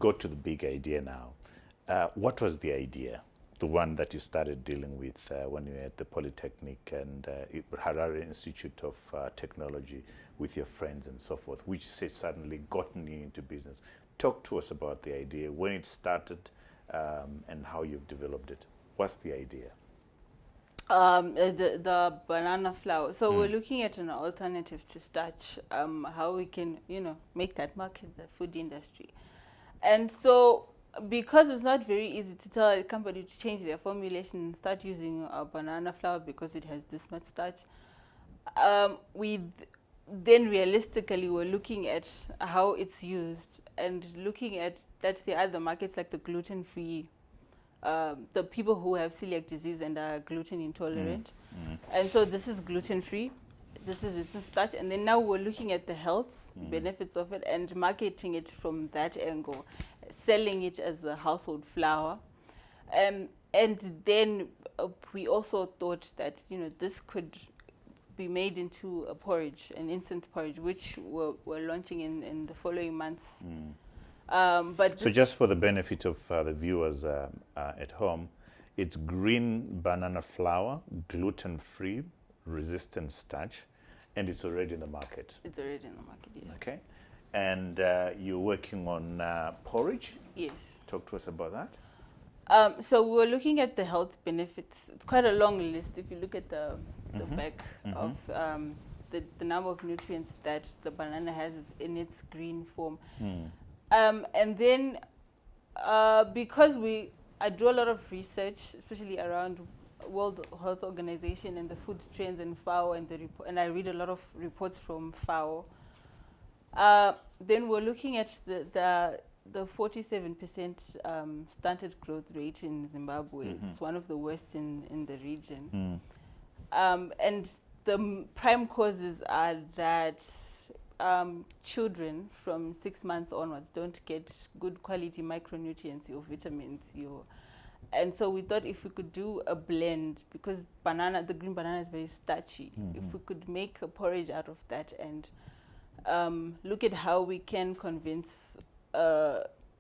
go to the big idea now. What was the idea? The one that you started dealing with when you were at the Polytechnic and Harare Institute of Technology with your friends and so forth, which suddenly gotten you into business. Talk to us about the idea, when it started, and how you've developed it. What's the idea? The banana flour. So we're looking at an alternative to starch, how we can, make that mark in the food industry. And so, because it's not very easy to tell a company to change their formulation and start using banana flour because it has this much starch, we then realistically we're looking at how it's used and looking at, let's say, other markets like the gluten-free, the people who have celiac disease and are gluten intolerant. And so this is gluten-free, this is resistant starch, and then now we're looking at the health benefits of it and marketing it from that angle, selling it as a household flour. And then we also thought that, this could be made into a porridge, an instant porridge, which we're launching in the following months. But so just for the benefit of the viewers at home, it's green banana flour, gluten-free, resistant starch, and it's already in the market. It's already in the market, yes. Okay. And you're working on porridge? Yes. Talk to us about that. So we're looking at the health benefits. It's quite a long list if you look at the back of the number of nutrients that the banana has in its green form. And then because I do a lot of research, especially around World Health Organization and the food trends and FAO, and I read a lot of reports from FAO. Then we're looking at the 47% stunted growth rate in Zimbabwe. It's one of the worst in the region. And the prime causes are that children from 6 months onwards don't get good quality micronutrients or vitamins. And so we thought if we could do a blend, because the green banana is very starchy, if we could make a porridge out of that and look at how we can convince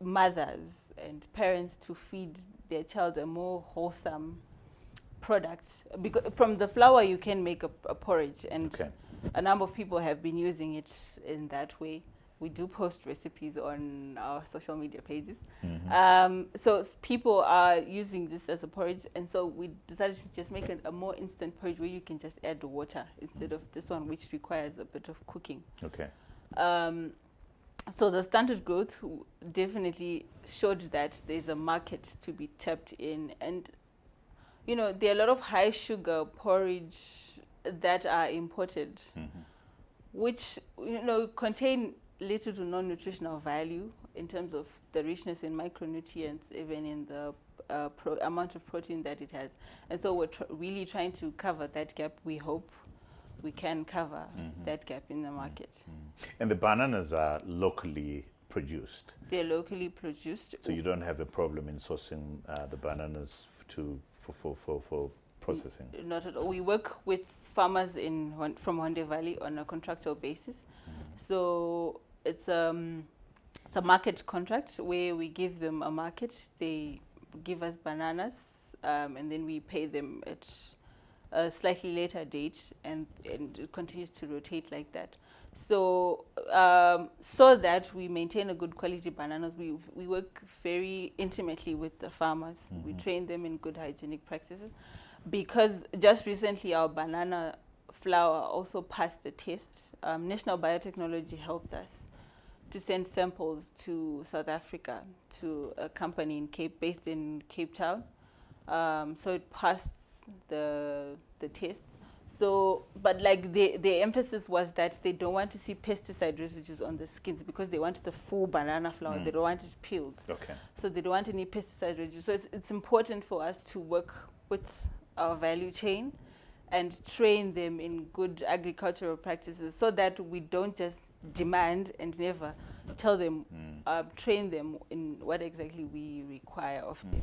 mothers and parents to feed their child a more wholesome product. Because from the flour you can make a porridge, and a number of people have been using it in that way. We do post recipes on our social media pages. So people are using this as a porridge, and so we decided to just make a more instant porridge where you can just add water instead of this one, which requires a bit of cooking. Okay. So the stunted growth definitely showed that there's a market to be tapped in. And, there are a lot of high sugar porridge that are imported, which, contain little to no nutritional value in terms of the richness in micronutrients, even in the amount of protein that it has. And so we're really trying to cover that gap. We hope we can cover that gap in the market. And the bananas are locally produced? They're locally produced. So you don't have a problem in sourcing the bananas for processing? Not at all. We work with farmers from Honde Valley on a contractual basis. So it's a market contract where we give them a market. They give us bananas, and then we pay them at a slightly later date, and it continues to rotate like that. So so that we maintain a good quality bananas, we work very intimately with the farmers. We train them in good hygienic practices, because just recently our banana flour also passed the test. National Biotechnology helped us to send samples to South Africa to a company based in Cape Town. So it passed the tests. So, but like the emphasis was that they don't want to see pesticide residues on the skins, because they want the full banana flour. They don't want it peeled. Okay. So they don't want any pesticide residues. So it's important for us to work with our value chain and train them in good agricultural practices, so that we don't just demand and never tell them, train them in what exactly we require of them.